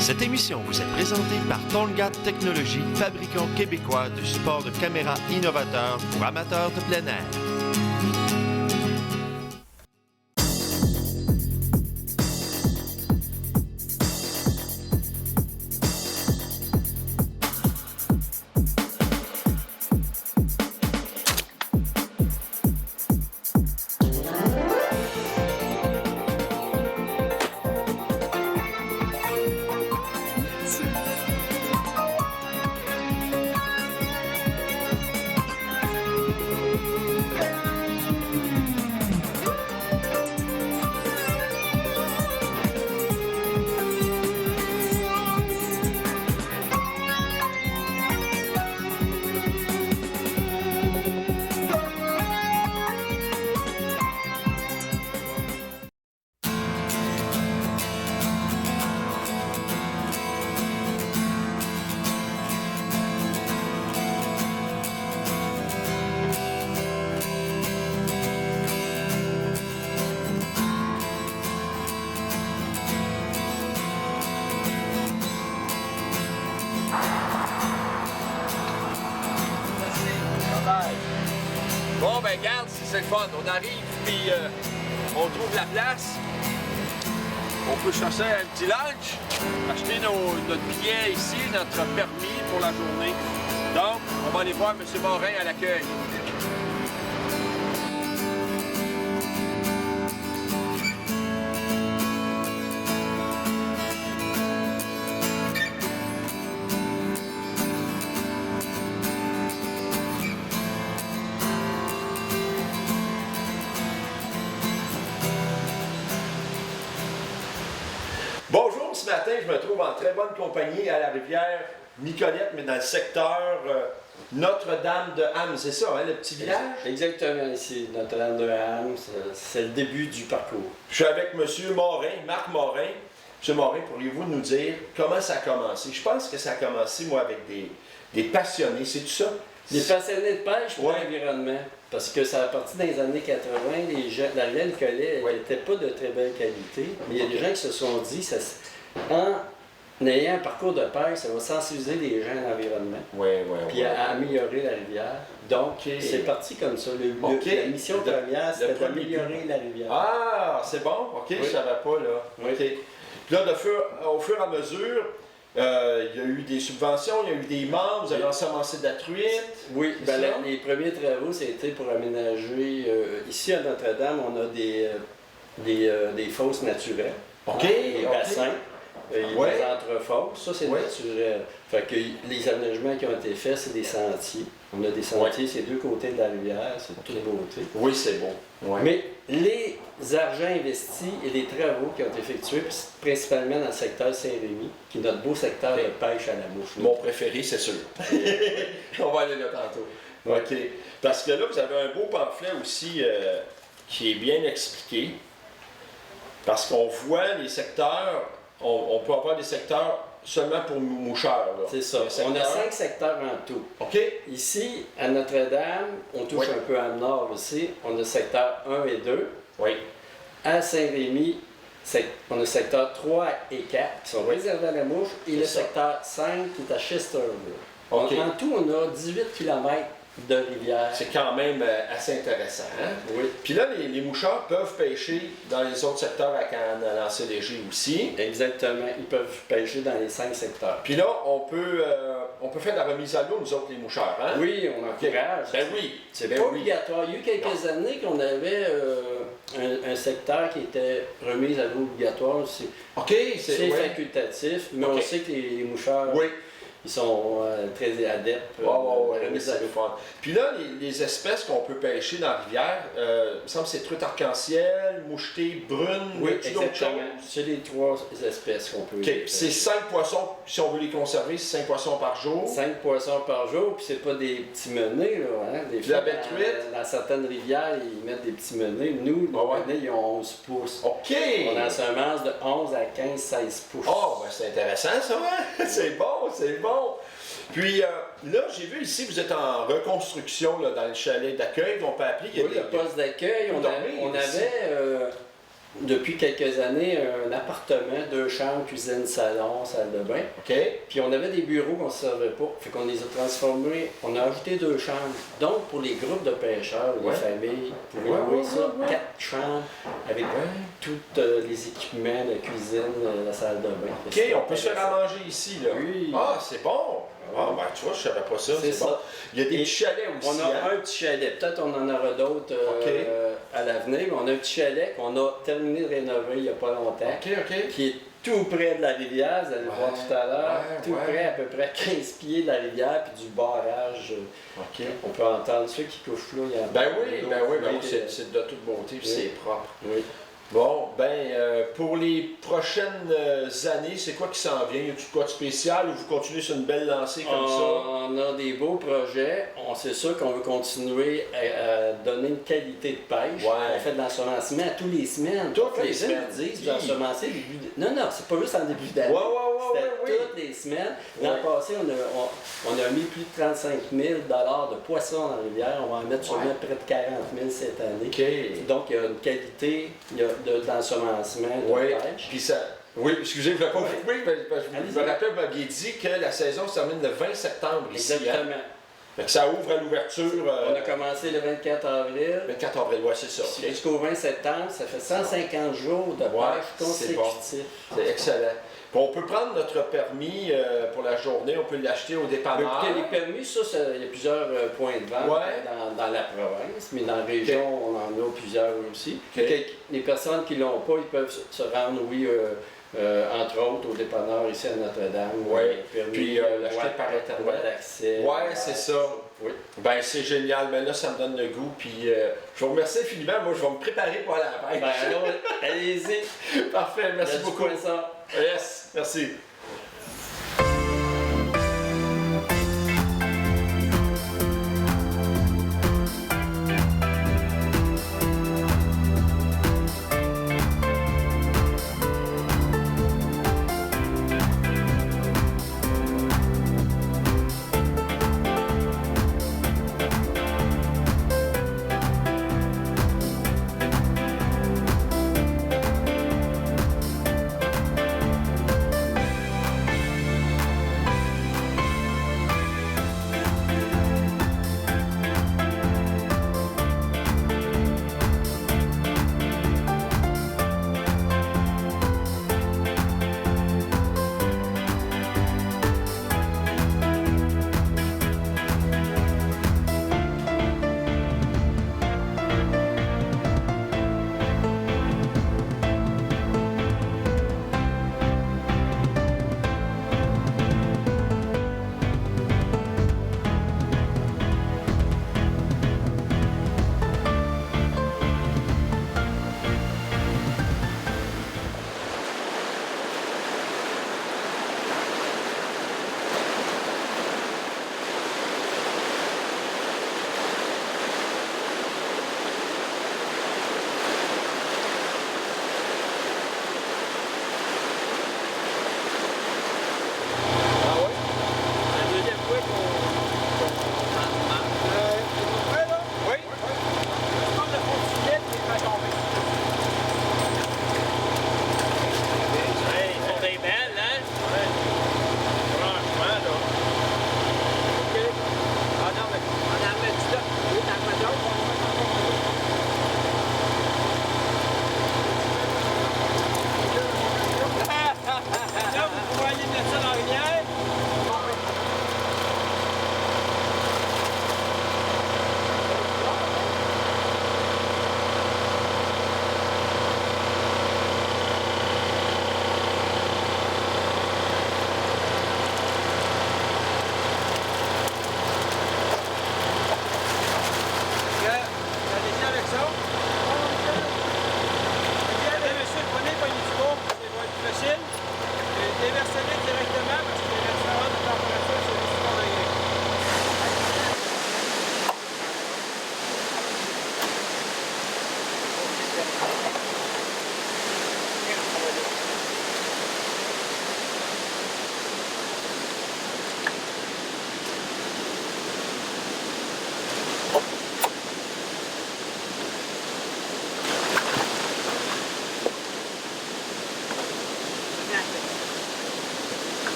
Cette émission vous est présentée par Tongat Technologies, fabricant québécois de supports de caméra innovateurs pour amateurs de plein air. Bon, ben regarde, c'est le fun. On arrive, puis on trouve la place. On peut chercher un petit lunch, acheter notre billet ici, notre permis pour la journée. Donc, on va aller voir M. Morin à l'accueil. Bonjour, ce matin, je me trouve en très bonne compagnie à la rivière Nicolette, mais dans le secteur Notre-Dame de Ham, c'est ça, hein, le petit village? Exactement, ici, Notre-Dame de Ham, c'est le début du parcours. Je suis avec M. Morin, Marc Morin. M. Morin, pourriez-vous nous dire comment ça a commencé? Je pense que ça a commencé, moi, avec des passionnés, c'est tout ça? Des passionnés de pêche pour Ouais. l'environnement, parce que ça a parti dans les années 80, la rivière Nicolette n'était pas de très belle qualité, mais il y a des gens qui se sont dit, en ayant un parcours de pêche, ça va sensibiliser les gens à l'environnement, Oui, puis à améliorer la rivière. Donc, c'est parti comme ça. La mission première, c'était d'améliorer la rivière. Ah, c'est bon? OK, Oui. je ne savais pas, là. Oui. OK. Puis là, au fur et à mesure, il y a eu des subventions, il y a eu des membres, vous avez ensemencé de la truite. Oui, C'est ben, ça? les premiers travaux, c'était pour aménager. Ici à Notre-Dame, on a des fosses naturelles. OK, Des OK. bassins. Ouais. Des entrefosses, ça c'est Ouais. naturel. Fait que les aménagements qui ont été faits, c'est des sentiers. On a des sentiers, c'est deux côtés de la rivière, c'est de toute beauté. Oui, c'est bon. Ouais. Mais les argents investis et les travaux qui ont été effectués, principalement dans le secteur Saint-Rémy, qui est notre beau secteur de pêche à la mouche. Mon préféré, c'est sûr. On va aller là tantôt. OK. Parce que là, vous avez un beau pamphlet aussi qui est bien expliqué. Parce qu'on voit les secteurs, on peut avoir des secteurs seulement pour moucheurs. Là. C'est ça. Les On a secteurs- 5 secteurs en tout. OK. Ici, à Notre-Dame, on touche Oui. un peu à nord aussi. On a secteur 1 et 2. Oui. À Saint-Rémy, on a secteur 3 et 4 qui sont réservés à la mouche et le ça. secteur 5 qui est à Chesterville. OK. En tout, on a 18 km de rivière. C'est quand même assez intéressant. Hein? Oui, Puis là, les moucheurs peuvent pêcher dans les autres secteurs à lancer léger aussi. exactement. Ils peuvent pêcher dans les 5 secteurs. Puis là, on peut faire de la remise à l'eau, nous autres, les moucheurs. Hein? Oui, on encourage. Ben oui. C'est Ben pas oui. obligatoire. Il y a eu quelques années qu'on avait un secteur qui était remis à l'eau obligatoire. OK, C'est ouais. facultatif, mais OK. on sait que les moucheurs, Oui. ils sont très adeptes. Ouais, remis c'est à le l'eau. fun. Puis là, les espèces qu'on peut pêcher dans la rivière, il me semble que c'est truite arc-en-ciel, mouchetée brune, Oui, y a-t-il d'autres exactement. choses? C'est les 3 espèces qu'on peut. OK, puis c'est 5 poissons, si on veut les conserver, c'est 5 poissons par jour. 5 poissons par jour, puis c'est pas des petits menés, là. Hein? Des Puis la fois, belle truite? dans certaines rivières, ils mettent des petits menés. Nous, nos Ah ouais? menés, ils ont 11 pouces. OK! On a une semence de 11 à 15, 16 pouces. Oh, ben c'est intéressant ça, hein? C'est bon, c'est bon. Puis là, j'ai vu ici, vous êtes en reconstruction là, dans le chalet d'accueil, on peut appeler. Il y a Oui, le poste d'accueil, on dormir avait, ici. depuis quelques années un appartement, 2 chambres, cuisine, salon, salle de bain. OK. Puis on avait des bureaux qu'on ne servait pas. Fait qu'on les a transformés. On a ajouté 2 chambres. Donc pour les groupes de pêcheurs, Ouais. les familles, vous pouvez Ouais, louer ouais, ça, ouais, ouais. 4 chambres avec tous les équipements, la cuisine, la salle de bain. OK, on peut se faire à manger ici, là. Oui. Ah, c'est bon. Ah, ben tu vois, je savais pas ça. C'est bon. ça. Il y a des Et petits chalets aussi. On a hein? un petit chalet. Peut-être on en aura d'autres OK. à l'avenir, mais on a un petit chalet qu'on a terminé de rénover il n'y a pas longtemps, OK, OK. qui est tout près de la rivière, vous allez Ouais, voir tout à l'heure, ouais, tout ouais. près, à peu près 15 pieds de la rivière, puis du barrage. OK. On peut entendre ceux qui couchent là. Il y a Ben oui, l'eau coulée, c'est de toute beauté, puis Oui. c'est propre. Oui. Bon, pour les prochaines années, c'est quoi qui s'en vient? Y a-tu quoi de spécial ou vous continuez sur une belle lancée comme ça? On a des beaux projets. C'est sûr qu'on veut continuer à donner une qualité de pêche. Ouais. On fait de l'ensemencement toutes les semaines. Toutes les gens semaines. disent Hi. d'ensemencer Non, non, c'est pas juste en début d'année. C'était toutes les semaines. L'an Ouais. passé, on a mis plus de 35 000 de poissons dans la rivière. On va en mettre sûrement près de 40 000 cette année. OK. Donc, il y a une qualité d'ensemencement, de Oui, pêche. puis ça... Oui, excusez, je ne vais pas vous couper, mais je Allez-y. me rappelle, vous m'aviez dit que la saison se termine le 20 septembre ici. Hein? Exactement. Fait que ça ouvre à l'ouverture On a commencé le 24 avril. 24 avril, ouais, c'est ça. Puis OK. jusqu'au 20 septembre, ça fait 150 jours de Ouais, pêche c'est bon. consécutifs. C'est excellent. Puis on peut prendre notre permis pour la journée, on peut l'acheter au dépanneur. Écoutez, les permis, il y a plusieurs points de vente Ouais. dans la province, mais dans la région, on en a plusieurs aussi. OK. Les personnes qui ne l'ont pas, ils peuvent se rendre, oui, entre autres, au dépanneur ici à Notre-Dame. Ouais. Permis, Puis, l'acheter droit- par Internet. droit d'accès. Ouais, c'est ça. Oui. Ben c'est génial, mais là ça me donne le goût. Puis je vous remercie infiniment. Moi je vais me préparer pour aller à la pêche. Ben alors, allez-y. Parfait, Il y a merci du beaucoup. poisson. Yes, merci.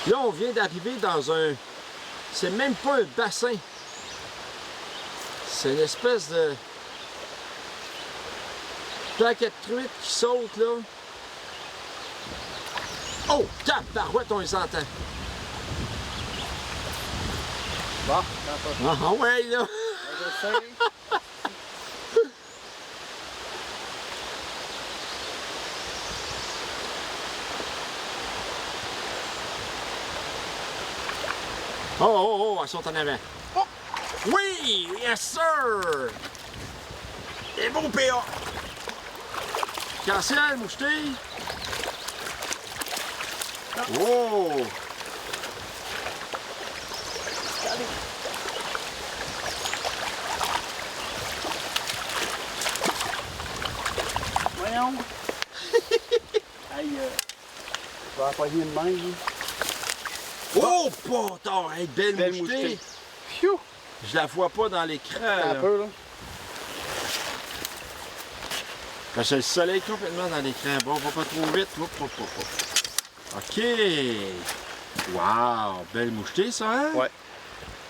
Là, on vient d'arriver dans un... C'est même pas un bassin. C'est une espèce de... paquet de truites qui sautent, là. Oh, tabarouette, on les entend. Bon, Ah ouais, là. Oh, oh, oh, elles sont en avant. Oh! Oui! Yes, sir! Et bon PA! Cancel, moucheté! Oh! Voyons. Aïe, je vais empoigner une main, lui. Oh, potard! Hey, belle moucheté! moucheté. Phew! Je la vois pas dans l'écran. Un là. peu, là. Parce que le soleil complètement dans l'écran. Bon, va pas trop vite. Hop, hop, hop, hop. OK. Wow, belle mouchetée, ça, hein? Ouais.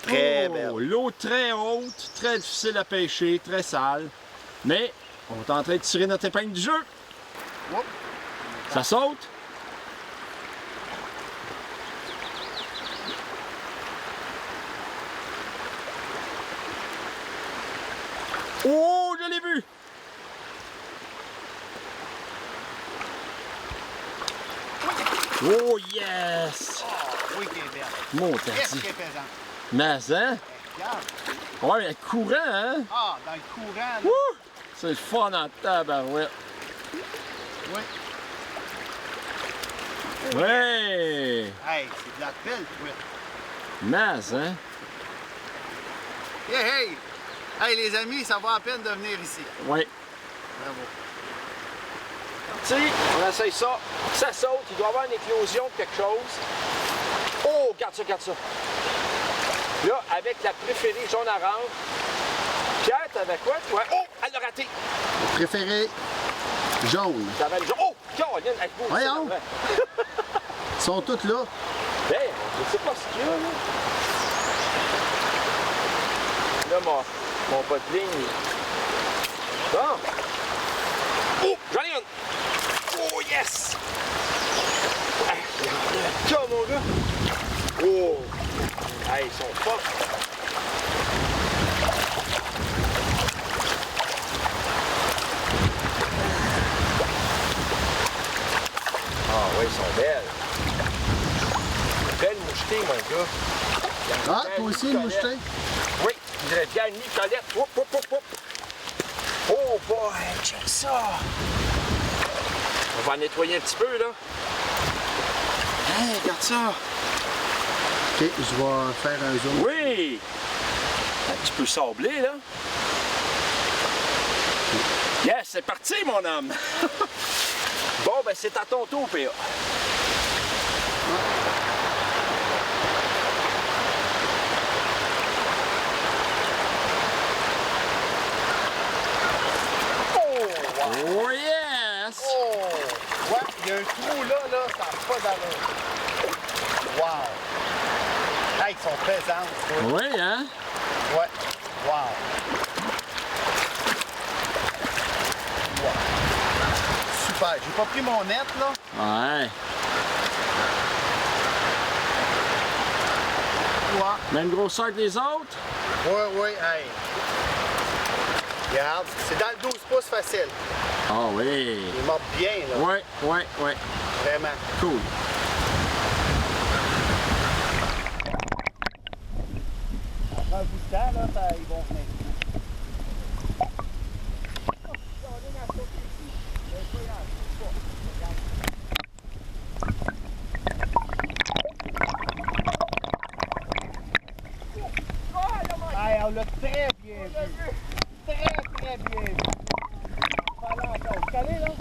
Très Oh, belle. l'eau très haute, très difficile à pêcher, très sale. Mais on est en train de tirer notre épingle du jeu. Oups. Ça saute. Oh, je l'ai vu! Oh, yes! Oui, qui est belle. Mon Qu'est-ce tati. qui est pesant? Mais, hein? Regarde. Ouais, mais courant, hein? Ah, dans le courant, là. Wouh! C'est le fun en tabarouette. Oui. Ouais! Hey, c'est de la belle truite. Mais, hein? Hey, hey! Hey, les amis, ça vaut la peine de venir ici. Ouais. Bravo. Tu sais, on essaye ça. Ça saute, il doit y avoir une éclosion de quelque chose. Oh, regarde ça, regarde ça. Là, avec la préférée jaune-orange. Pierre, t'avais quoi, toi? Oh, elle l'a raté. Préféré jaune. T'avais le jaune. Oh, Caroline, elle bouge. Voyons. Ils sont toutes là. Ben, je sais pas ce qu'il y a, là. Là, mon bas de ligne. Bon. Oh, j'en ai une. Oh, yes! Hey, regarde, mon gars. Oh! Hey, ils sont forts. Ah oui, ils sont belles. Belle mouchetée, mon gars. Ah, toi aussi, une mouchetée? Oui, je dirais bien Nicolette. Hop, hop, hop, hop. Oh boy, check ça! On va en nettoyer un petit peu, là. Hey, regarde ça! Ok, je vais faire un zoom. Oui! Un petit peu sablé, là. Yes, c'est parti, mon homme! Bon, ben, c'est à ton tour, PA. Oh, yes! Oh! Ouais, il y a un trou là, ça n'a pas d'allure. Wow! Hey, ils sont pesantes, toi. Oui, hein? Ouais. Wow! Wow! Super! J'ai pas pris mon net, là. Ouais. Ouais. Même grosseur que les autres? Ouais, hey! Regarde, c'est dans le 12 pouces facile. Ah oui! Il mord bien, là. Ouais, ouais, ouais. Vraiment. Cool. Après un bout de temps, là, ils vont venir. Hey, on l'a très bien vu. Très bien vu. Fallait encore. Calé, là?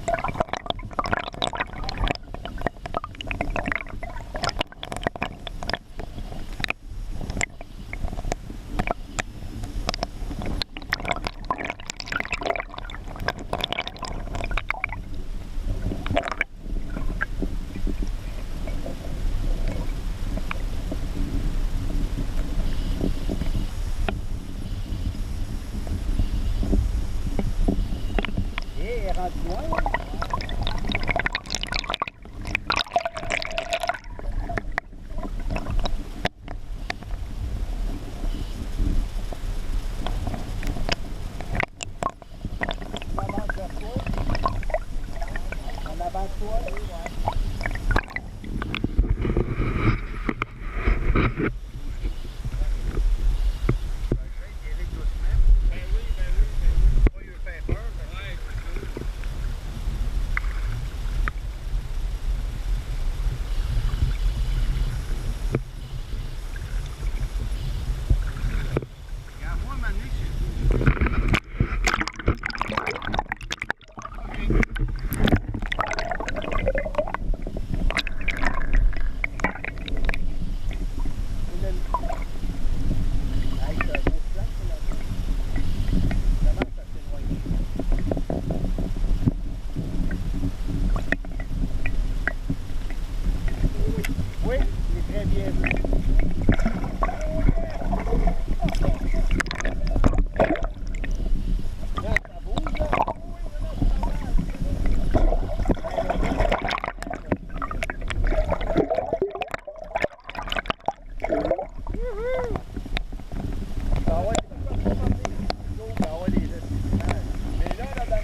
elle est rendue loin. On avance toi, oui, ouais. Oui, il est très bien vu. Là, ça bouge, là. Ah ouais, ah ouais, les mais là, dans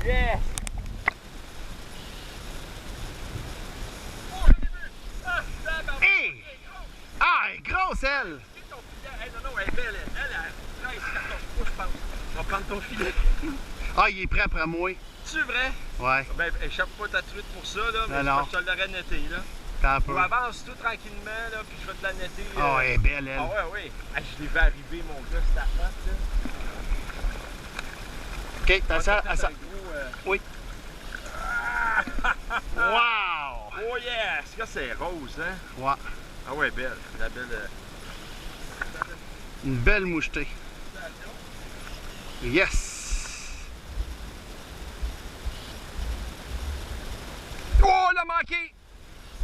yes! Hey! Ah, elle est grosse, elle! Non, non, elle est belle. Elle 13, 14 pouces, je pense. On va prendre ton filet. Ah, il est prêt après moi. C'est vrai? Ouais, Ben, échappe pas ta truite pour ça, là, mais Non, non. je te l'aurais netté, là. t'as un peu. On avance tout tranquillement, là, puis je vais te la netter. Ah, elle est belle, elle. Ah ouais, ouais. Ah, je l'ai vu arriver, mon gars, c'est à droite, là. Ok, t'as ça, à ça. Gros, Oui. Wow! Oh yeah! Ce que c'est rose, hein? Ouais, Ah ouais, belle. La belle... une belle mouchetée. Yes! Oh, elle a manqué!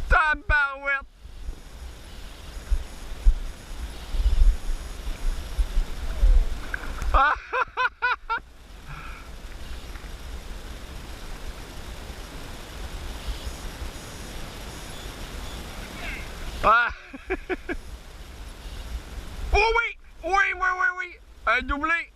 Tabarouette! Ah! Ah! Oh oui! Oui, oui, oui, oui! Un doublé!